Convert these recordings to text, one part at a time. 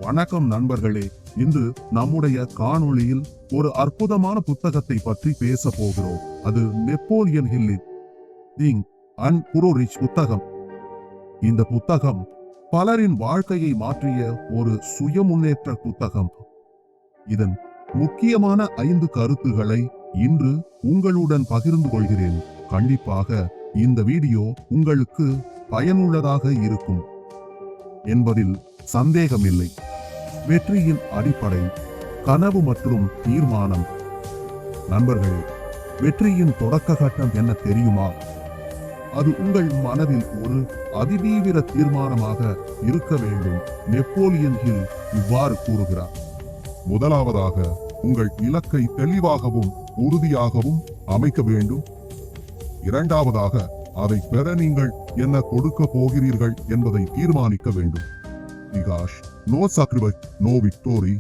வணக்கம் நண்பர்களே. இன்று நம்முடைய காணொளியில் ஒரு அற்புதமான புத்தகத்தை பற்றி பேச போகிறோம். அது நெப்போலியன் ஹில்லின் திங்க் அண்ட் க்ரோ ரிச் புத்தகம். இந்த புத்தகம் பலரின் வாழ்க்கையை மாற்றிய ஒரு சுய முன்னேற்ற புத்தகம். இதன் முக்கியமான 5 கருத்துக்களை இன்று உங்களுடன் பகிர்ந்து கொள்கிறேன். கண்டிப்பாக இந்த வீடியோ உங்களுக்கு பயனுள்ளதாக இருக்கும் என்பதில் சந்தேகமில்லை. வெற்றியின் அடிப்படை கனவு மற்றும் தீர்மானம். நண்பர்களே, வெற்றியின் தொடக்க கட்டம் என்ன தெரியுமா? அது உங்கள் மனதில் ஒரு அதிதீவிர தீர்மானமாக இருக்க வேண்டும். நெப்போலியன் ஹில் இவ்வாறு கூறுகிறார். முதலாவதாக உங்கள் இலக்கை தெளிவாகவும் உறுதியாகவும் அமைக்க வேண்டும். இரண்டாவதாக அதை பெற நீங்கள் என்ன கொடுக்க போகிறீர்கள் என்பதை தீர்மானிக்க வேண்டும். நிகாஷ், நோ சாக்ரிஃபைஸ், நோ விக்டோரி.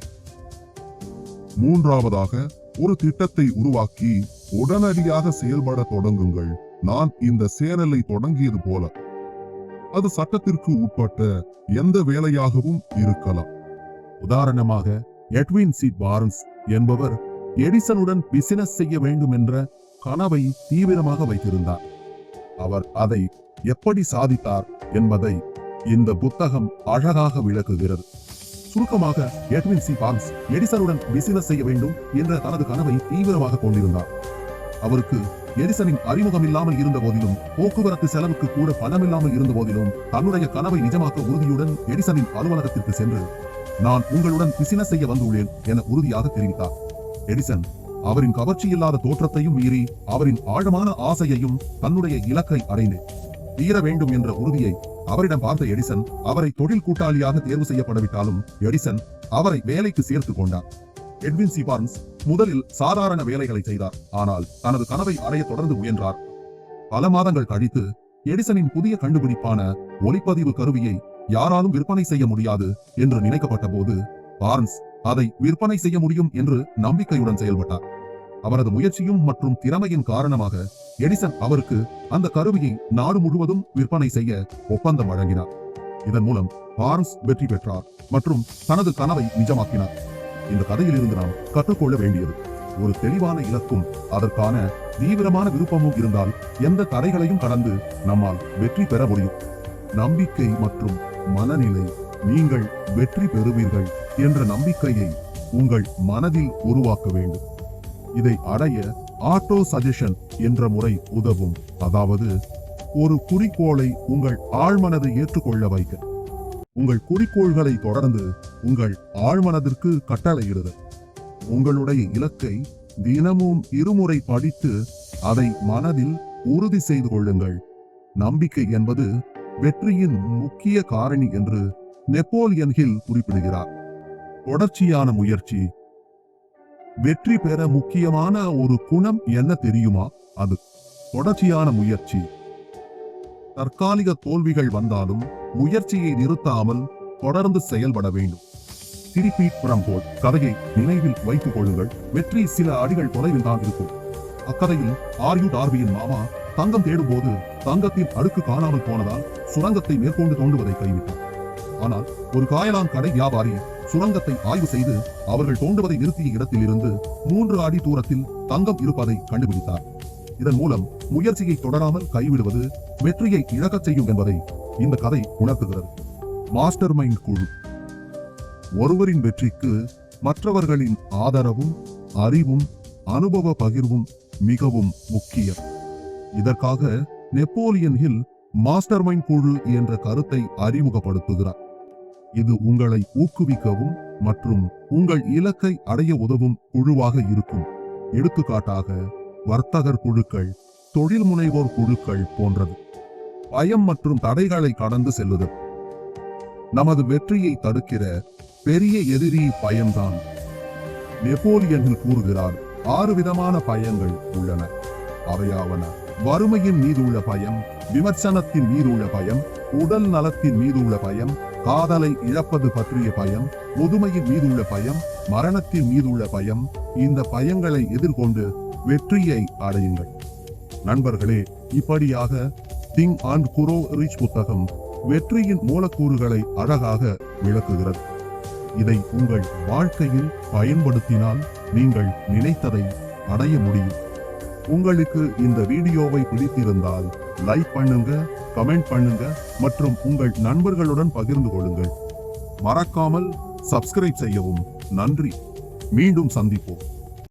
மூன்றாவதாக ஒரு திட்டத்தை உருவாக்கி உடனடியாக செயல்பட தொடங்குங்கள். நான் இந்த சேனலை தொடங்கியது போல அது சட்டத்திற்கு உட்பட்ட எந்த வேலையாகவும் இருக்கலாம். உதாரணமாக, எட்வின் சி பார்ன்ஸ் என்பவர் எடிசனுடன் பிசினஸ் செய்ய வேண்டும் என்ற கனவை தீவிரமாக வைத்திருந்தார். அவர் அதை எப்படி சாதித்தார் என்பதை இந்த புத்தகம் அழகாக விளக்குகிறது. சுருக்கமாக, எட்வின் சி பார்ன்ஸ் எடிசனுடன் பிசினஸ் செய்ய வேண்டும் என்ற தனது கனவை தீவிரமாக கொண்டிருந்தார். அவருக்கு எடிசனின் அறிமுகம் இல்லாமல் இருந்த போதிலும், போக்குவரத்து செலவுக்கு கூட பணமில்லாமல் இருந்த போதிலும், தன்னுடைய கனவை நிஜமாக்க உறுதியுடன் எடிசனின் அலுவலகத்திற்கு சென்று, நான் உங்களுடன் பிசினஸ் செய்ய வந்துள்ளேன் என உறுதியாக தெரிவித்தார். எடிசன் அவரின் கவர்ச்சியில்லாத தோற்றத்தையும் மீறி அவரின் ஆழமான ஆசையையும் தன்னுடைய இலக்கை அடைந்தேன் தீர வேண்டும் என்ற உறுதியை அவரிடம் பார்த்த எடிசன் அவரை தொழில் கூட்டாளியாக தேர்வு செய்யப்படவிட்டாலும் எடிசன் அவரை வேலைக்கு சேர்த்து கொண்டார். எட்வின் சி பார்ன்ஸ் முதலில் சாதாரண வேலைகளை செய்தார், ஆனால் தனது கனவை அடைய தொடர்ந்து முயன்றார். பல மாதங்கள் கழித்து எடிசனின் புதிய கண்டுபிடிப்பான ஒலிப்பதிவு கருவியை யாராலும் விற்பனை செய்ய முடியாது என்று நினைக்கப்பட்ட போது பார்ன்ஸ் அதை விற்பனை செய்ய முடியும் என்று நம்பிக்கையுடன் செயல்பட்டார். அவரது முயற்சியும் மற்றும் திறமையின் காரணமாக எடிசன் அவருக்கு அந்த கருவியை நாடு முழுவதும் விற்பனை செய்ய ஒப்பந்தம் வழங்கினார். இதன் மூலம் பார்ன்ஸ் வெற்றி பெற்றார் மற்றும் தனது கனவை நிஜமாக்கினார். இந்த கதையில் இருந்து நாம் கற்றுக்கொள்ள வேண்டியது, ஒரு தெளிவான இலக்கும் அதற்கான தீவிரமான விருப்பமும் இருந்தால் எந்த தடைகளையும் கடந்து நம்மால் வெற்றி பெற முடியும். நம்பிக்கை மற்றும் மனநிலை. நீங்கள் வெற்றி பெறுவீர்கள் என்ற நம்பிக்கையை உங்கள் மனதில் உருவாக்க வேண்டும். இதை அடைய ஆட்டோ சஜஷன் என்ற முறை உதவும். அதாவது, ஒரு குறிக்கோளை உங்கள் ஆழ்மனதை ஏற்றுக்கொள்ள வைக்க உங்கள் குறிக்கோள்களை தொடர்ந்து உங்கள் ஆழ்மனதிற்கு கட்டளையிடுதல். உங்களுடைய இலக்கை தினமும் இருமுறை படித்து அதை மனதில் உறுதி செய்து கொள்ளுங்கள். நம்பிக்கை என்பது வெற்றியின் முக்கிய காரணி என்று நெப்போலியன் ஹில் குறிப்பிடுகிறார். தொடர்ச்சியான முயற்சி. வெற்றி பெற முக்கியமான ஒரு குணம் என்ன தெரியுமா? அது தொடர்ச்சியான முயற்சி. தற்காலிக தோல்விகள் வந்தாலும் முயற்சியை நிறுத்தாமல் தொடர்ந்து செயல்பட வேண்டும். திருப்பீட் புறம் போல் கதையை நினைவில் வைத்துக் கொள்ளுங்கள். வெற்றி சில அடிகள் தொலைவில் தான் இருக்கும். அக்கதையில் ஆர்யூ டார்பியின் மாமா தங்கம் தேடும் போது தங்கத்தின் அடுக்கு காணாமல் போனதால் சுரங்கத்தை மேற்கொண்டு தோண்டுவதை கைவிட்டார். ஆனால் ஒரு காயலான் கடை வியாபாரி சுரங்கத்தை ஆய்வு செய்து அவர்கள் தோண்டுவதை நிறுத்திய இடத்தில் இருந்து 3 அடி தூரத்தில் தங்கம் இருப்பதை கண்டுபிடித்தார். இதன் மூலம் முயற்சியை தொடராமல் கைவிடுவது வெற்றியை இழக்கச் செய்யும் என்பதை இந்த கதை உணர்த்துகிறது. மாஸ்டர் மைண்ட் குழு. ஒருவரின் வெற்றிக்கு மற்றவர்களின் ஆதரவும் அறிவும் அனுபவ பகிர்வும் மிகவும் முக்கியம். இதற்காக நெப்போலியன் ஹில் மாஸ்டர் மைண்ட் குழு என்ற கருத்தை அறிமுகப்படுத்துகிறார். இது உங்களை ஊக்குவிக்கவும் மற்றும் உங்கள் இலக்கை அடைய உதவும் குழுவாக இருக்கும். எடுத்துக்காட்டாக, வர்த்தகர் குழுக்கள், தொழில் முனைவோர் குழுக்கள் போன்றது. பயம் மற்றும் தடைகளை கடந்து செல்லுதல். நமது வெற்றியை தடுக்கிற பெரிய எதிரி பயம்தான். நெப்போலியன் ஹில் கூறுகிறார், 6 விதமான பயங்கள் உள்ளன. அவையாவன: வறுமையின் மீது உள்ள பயம், விமர்சனத்தின் மீது உள்ள பயம், உடல் நலத்தின் மீது உள்ள பயம், காதலை இழப்பது பற்றிய பயம், முதுமையின் மீது உள்ள பயம், மரணத்தின் மீது உள்ள பயம். இந்த பயங்களை எதிர்கொண்டு வெற்றியை அடையுங்கள். நண்பர்களே, இப்படியாக திங்க் அண்ட் க்ரோ ரிச் புத்தகம் வெற்றியின் மூலக்கூறுகளை அழகாக விளக்குகிறது. இதை உங்கள் வாழ்க்கையில் பயன்படுத்தினால் நீங்கள் நினைத்ததை அடைய முடியும். உங்களுக்கு இந்த வீடியோவை பிடித்திருந்தால் லைக் பண்ணுங்க, கமெண்ட் பண்ணுங்க மற்றும் உங்கள் நண்பர்களுடன் பகிர்ந்து கொள்ளுங்கள். மறக்காமல் சப்ஸ்கிரைப் செய்யவும். நன்றி. மீண்டும் சந்திப்போம்.